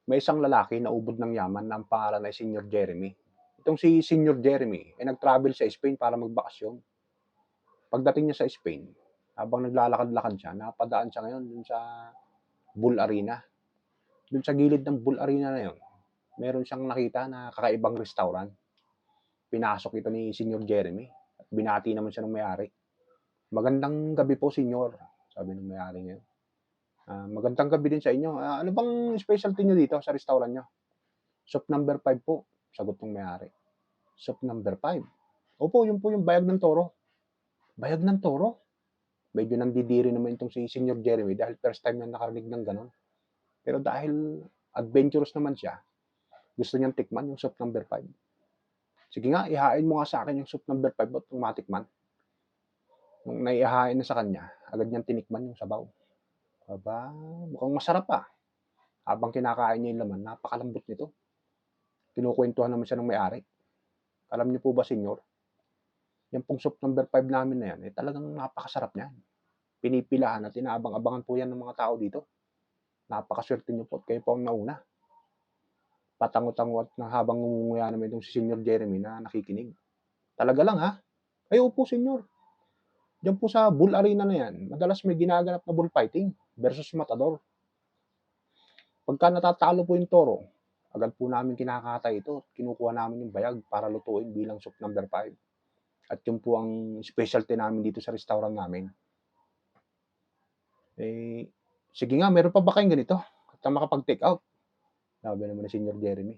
May isang lalaki na ubod ng yaman na ang pangalan ay Senyor Jeremy. Itong si Senyor Jeremy ay nag-travel sa Spain para magbakasyon. Pagdating niya sa Spain, habang naglalakad-lakad siya, napadaan siya ngayon dun sa Bull Arena. Dun sa gilid ng Bull Arena na yun, meron siyang nakita na kakaibang restaurant. Pinasok ito ni Senyor Jeremy at binati naman siya ng may-ari. Magandang gabi po, Senyor, sabi ng may-ari niya. Magandang gabi din sa inyo. Ano bang specialty nyo dito sa restaurant nyo? Soup number 5 po, sagot ng may-ari. Soup number 5? Opo, yun po yung bayag ng toro. Bayag ng toro? Medyo nandidiri naman itong si Senyor Jeremy dahil first time na nakarinig ng ganon. Pero dahil adventurous naman siya, gusto niyang tikman yung soup number 5. Sige nga, ihain mo nga sa akin yung soup number 5 at matikman. Nung naihain na sa kanya, agad niyang tinikman yung sabaw. Aba, mukhang masarap ah. Habang kinakain niya yung laman, napakalambot nito. Kinukwentuhan naman siya ng may-ari. Alam niyo po ba, Senyor? Yung pong soup number 5 namin na yan, talagang napakasarap niyan. Pinipilahan at inaabang-abangan po yan ng mga tao dito. Napakaswerte niyo po at kayo po ang nauna. Patango-tango at habang ngumunguya naman itong si Senyor Jeremy na nakikinig. Talaga lang ha? Ay opo, Senyor. Diyan po sa Bull Arena na yan, madalas may ginaganap na bullfighting versus matador. Pagka natatalo po yung toro, agad po namin kinakatay ito at kinukuha namin yung bayag para lutuin bilang soup number 5. At yun po ang specialty namin dito sa restaurant namin. Sige nga, meron pa ba kayong ganito? At makapag-take out? Sabi naman ni Senyor Jeremy.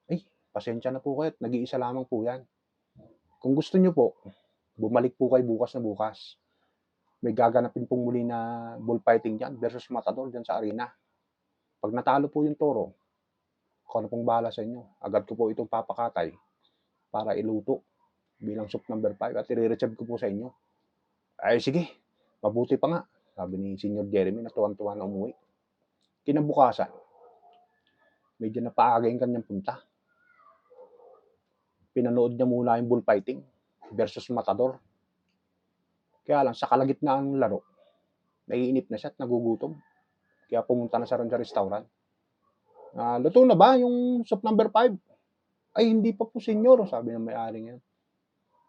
Ay, pasensya na po kayo at nag-iisa lamang po yan. Kung gusto nyo po, bumalik po kayo bukas na bukas. May gaganapin pong muli na bullfighting dyan versus matador dyan sa arena. Pag natalo po yung toro, ako na pong bahala sa inyo. Agad ko po itong papakatay para iluto bilang soup number 5 at i-reserve ko po sa inyo. Ay sige, mabuti pa nga, sabi ni Senyor Jeremy na tuwan-tuwa na umuwi. Kinabukasan, medyo napaaga yung kanyang punta. Pinanood niya muna yung bullfighting versus matador. Kaya lang, sa kalagitnaan ng laro, naiinip na siya at nagugutom. Kaya pumunta na siya ron sa restaurant. Luto na ba yung soup number 5? Ay, hindi pa po, Senyor, sabi ng may-ari niya.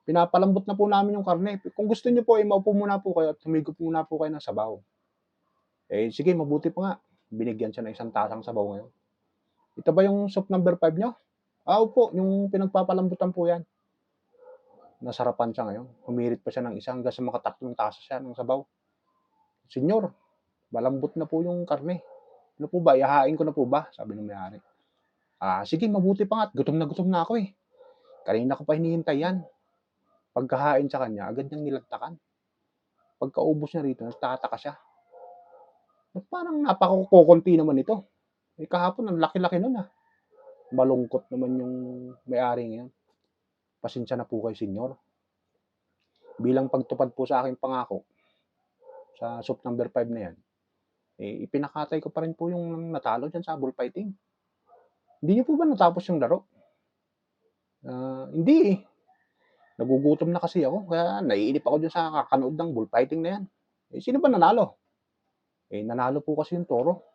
Pinapalambot na po namin yung karne. Kung gusto niyo po, maupo muna po kayo at humigop muna po kayo ng sabaw. Sige, mabuti pa nga. Binigyan siya ng isang tasang sabaw ngayon. Ito ba yung soup number 5 niyo? Opo, yung pinagpapalambutan po yan. Nasarapan siya ngayon. Humirit pa siya ng isa hanggang sa makatatlong tasa siya ng sabaw. Senyor, malambot na po yung karne. Ano po ba? Ihahain ko na po ba? Sabi ng may-ari. Sige, mabuti pa nga. Gutom na ako eh. Kanina ko pa hinihintay yan. Pagkahain sa kanya, agad niyang nilagtakan. Pagkaubos niya rito, nagtataka siya. Parang napakakukunti naman ito. Kahapon, ang laki-laki nun ah. Malungkot naman yung may-ari ngayon. Pasensya na po kayo, Senyor. Bilang pagtupad po sa aking pangako, sa soup number 5 na yan, ipinakatay ko pa rin po yung natalo dyan sa bullfighting. Hindi niyo po ba natapos yung laro? Hindi eh. Nagugutom na kasi ako, kaya naiinip ako dyan sa kakanood ng bullfighting na yan. Sino ba nanalo? Nanalo po kasi yung toro.